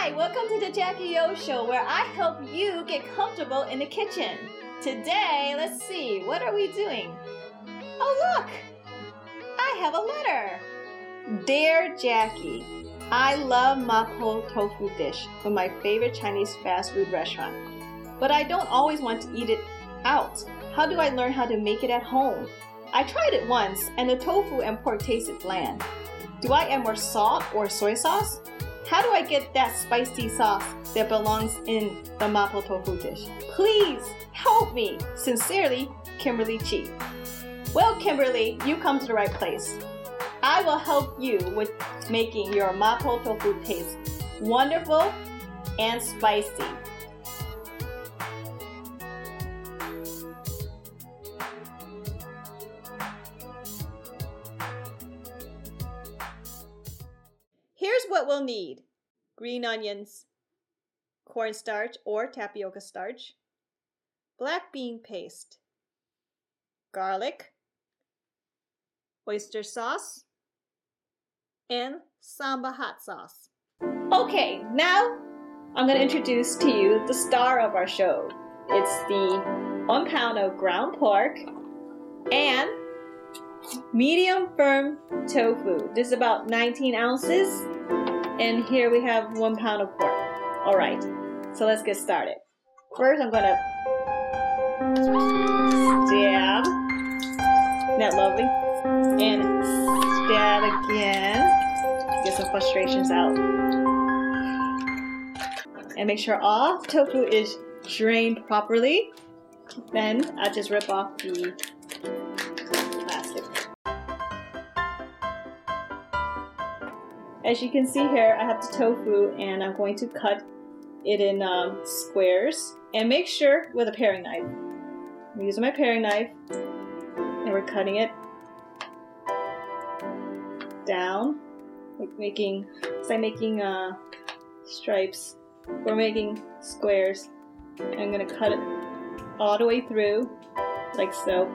Hi, welcome to the Jaci Yeo Show where I help you get comfortable in the kitchen. Today, let's see, what are we doing? Oh look, I have a letter. Dear Jackie, I love Mapo Tofu dish from my favorite Chinese fast food restaurant, but I don't always want to eat it out. How do I learn how to make it at home? I tried it once and the tofu and pork tasted bland. Do I add more salt or soy sauce? How do I get that spicy sauce that belongs in the Mapo Tofu dish? Please help me. Sincerely, Kimberly Chi. Well, Kimberly, you come to the right place. I will help you with making your Mapo Tofu taste wonderful and spicy. Here's what we'll need. Green onions, cornstarch or tapioca starch, black bean paste, garlic, oyster sauce, and samba hot sauce. Okay, now I'm going to introduce to you the star of our show. It's the 1 pound of ground pork and medium firm tofu. This is about 19 ounces. And here we have 1 pound of pork. All right, so let's get started. First, I'm gonna stab. Isn't that lovely? And stab again. Get some frustrations out. And make sure all tofu is drained properly. Then I just rip off the plastic. As you can see here, I have the tofu and I'm going to cut it in squares. And make sure with a paring knife. I'm using my paring knife and we're cutting it down. It's like making stripes. We're making squares. And I'm going to cut it all the way through, like so.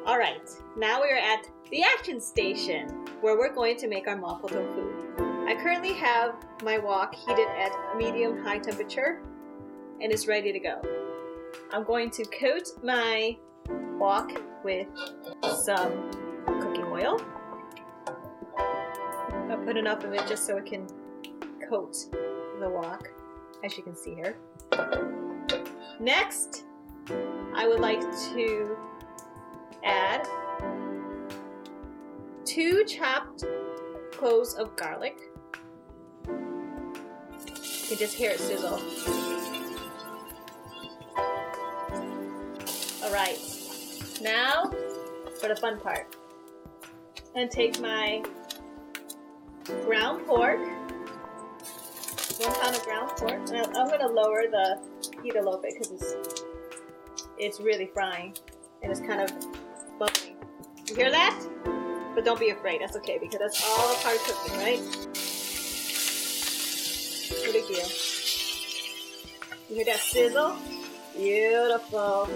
Alright, now we're at the action station where we're going to make our Mapo Tofu. I currently have my wok heated at medium-high temperature and it's ready to go. I'm going to coat my wok with some cooking oil. I'll put enough of it just so it can coat the wok, as you can see here. Next, I would like to add 2 chopped cloves of garlic. You can just hear it sizzle. Alright, now for the fun part. And take my ground pork, 1 pound of ground pork, and I'm going to lower the heat a little bit because it's really frying and it's kind of bubbling. You hear that? But don't be afraid, that's okay because that's all a part of cooking, right? No big deal. You hear that sizzle? Beautiful.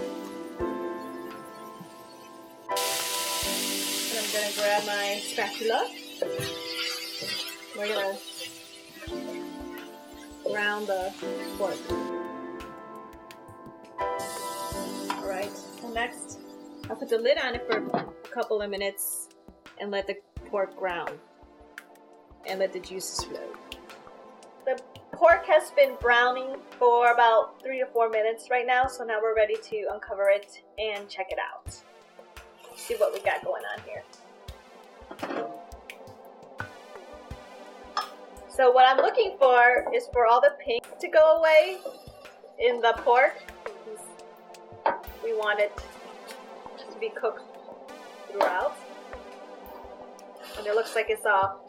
And I'm gonna grab my spatula. We're gonna brown the pork. Alright, and next I'll put the lid on it for a couple of minutes and let the pork brown and let the juices flow. The pork has been browning for about 3 to 4 minutes right now, so now we're ready to uncover it and check it out. See what we got going on here. So what I'm looking for is for all the pink to go away in the pork. We want it to be cooked throughout. And it looks like it's all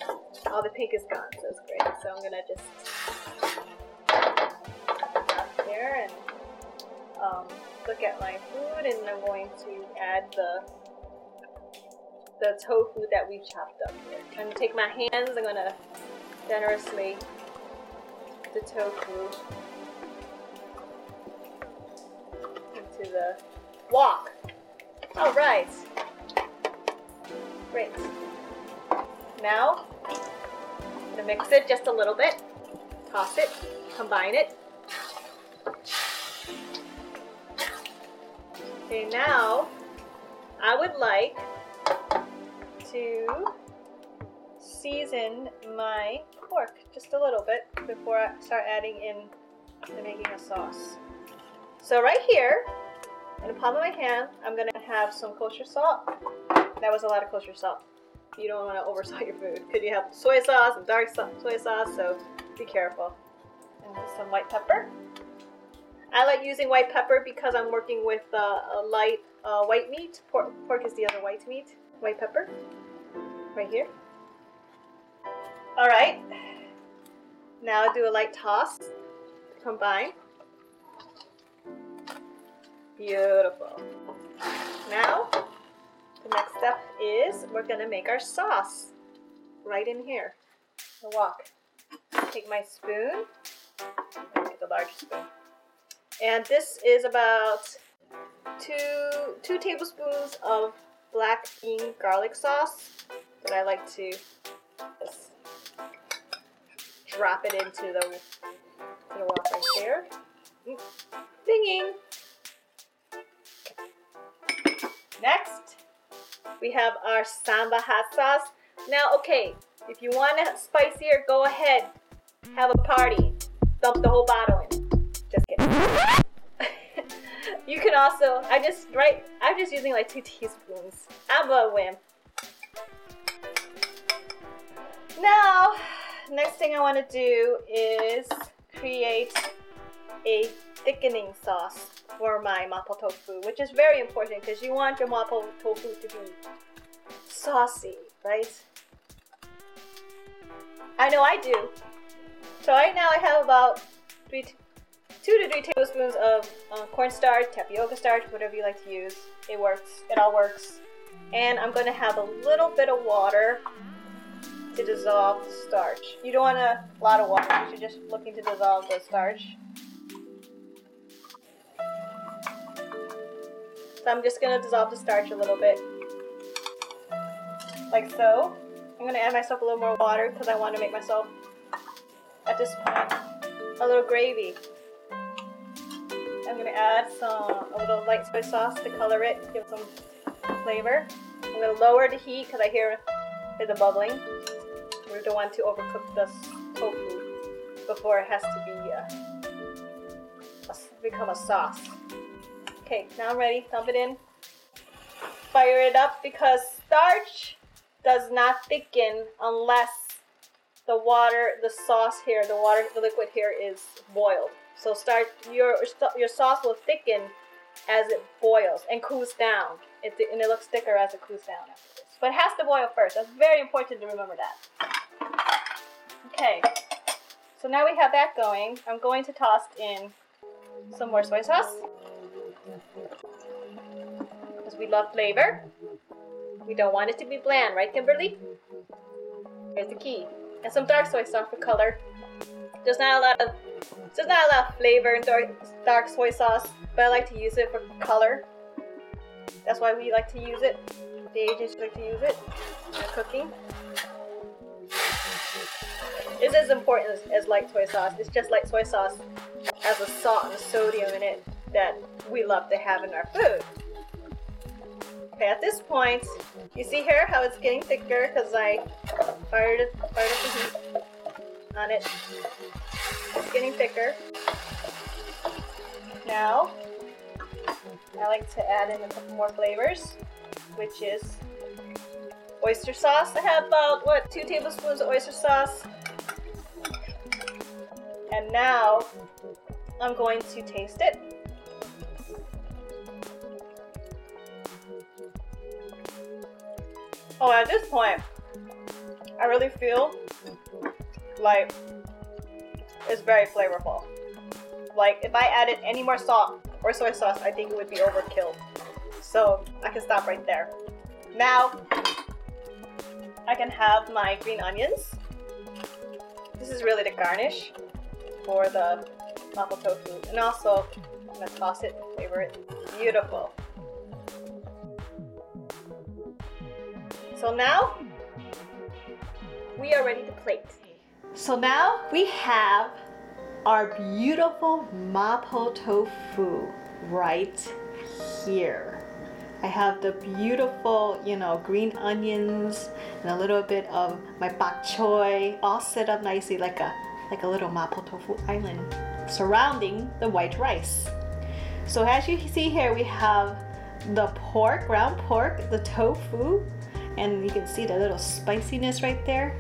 the pink is gone, so it's great. So I'm gonna just here and look at my food, and I'm going to add the tofu that we chopped up here. I'm gonna take my hands, I'm gonna generously the tofu into the wok. All right. Great. Now, I'm gonna mix it just a little bit. Toss it, combine it. Okay, now I would like to season my pork just a little bit before I start adding in and making a sauce. So right here, in the palm of my hand, I'm gonna have some kosher salt. That was a lot of kosher salt. You don't want to oversalt your food because you have soy sauce and dark soy sauce, so be careful. And some white pepper. I like using white pepper because I'm working with a light white meat. Pork is the other white meat. White pepper, right here. All right. Now do a light toss. Combine. Beautiful. Now, the next step is we're gonna make our sauce right in here. The wok. Take my spoon. Get the large spoon. And this is about two tablespoons of black bean garlic sauce that I like to just drop it into the wok right there. Dinging. Next, we have our samba hot sauce. Now, okay, if you want it spicier, go ahead, have a party, dump the whole bottle in. Just kidding. You can also, I'm just using like 2 teaspoons. I'm a whim. Now, next thing I want to do is create a thickening sauce for my Mapo Tofu, which is very important because you want your Mapo Tofu to be saucy, right? I know I do. So right now I have about 2 to 3 tablespoons of cornstarch, tapioca starch, whatever you like to use. It works. It all works. And I'm going to have a little bit of water to dissolve the starch. You don't want a lot of water. You're just looking to dissolve the starch. So I'm just going to dissolve the starch a little bit. Like so. I'm going to add myself a little more water because I want to make myself, at this point, a little gravy. I'm going to add a little light soy sauce to color it, give some flavor. I'm going to lower the heat because I hear the bubbling. We don't want to overcook the tofu before it has to be become a sauce. Okay, now I'm ready. Dump it in. Fire it up because starch does not thicken unless the water, the sauce here, the liquid here is boiled. So your sauce will thicken as it boils and cools down. And it looks thicker as it cools down afterwards. But it has to boil first. That's very important to remember that. Okay, so now we have that going. I'm going to toss in some more soy sauce. Because we love flavor. We don't want it to be bland, right, Kimberly? Here's the key. And some dark soy sauce for color. There's not a lot of flavor in dark soy sauce, but I like to use it for color. That's why we like to use it. The Asians like to use it in cooking. It's as important as light soy sauce. It's just light soy sauce has a salt and a sodium in it that we love to have in our food. Okay, at this point, you see here how it's getting thicker because I fired up the heat on it. It's getting thicker. Now, I like to add in a couple more flavors, which is oyster sauce. I have about, 2 tablespoons of oyster sauce. And now, I'm going to taste it. Oh, at this point, I really feel like it's very flavorful. Like, if I added any more salt or soy sauce, I think it would be overkill. So, I can stop right there. Now, I can have my green onions. This is really the garnish for the Mapo Tofu. And also, I'm going to toss it and flavor it. Beautiful. So now we are ready to plate. So now we have our beautiful Mapo Tofu right here. I have the beautiful, green onions and a little bit of my bok choy all set up nicely like a little Mapo Tofu island surrounding the white rice. So as you see here, we have the pork, ground pork, the tofu, and you can see the little spiciness right there.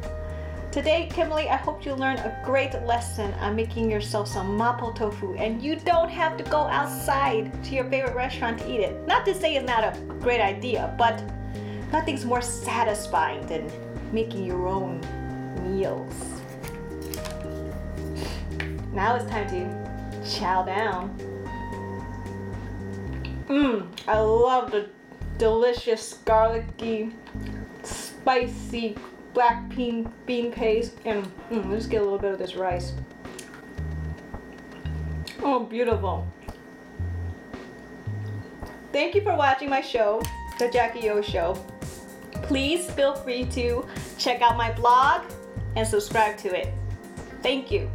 Today, Kimberly, I hope you learned a great lesson on making yourself some Mapo Tofu, and you don't have to go outside to your favorite restaurant to eat it. Not to say it's not a great idea, but nothing's more satisfying than making your own meals. Now it's time to chow down. I love the delicious garlicky, spicy black bean paste, and let's get a little bit of this rice. Oh, beautiful. Thank you for watching my show, The Jaci Yeo Show. Please feel free to check out my blog and subscribe to it. Thank you.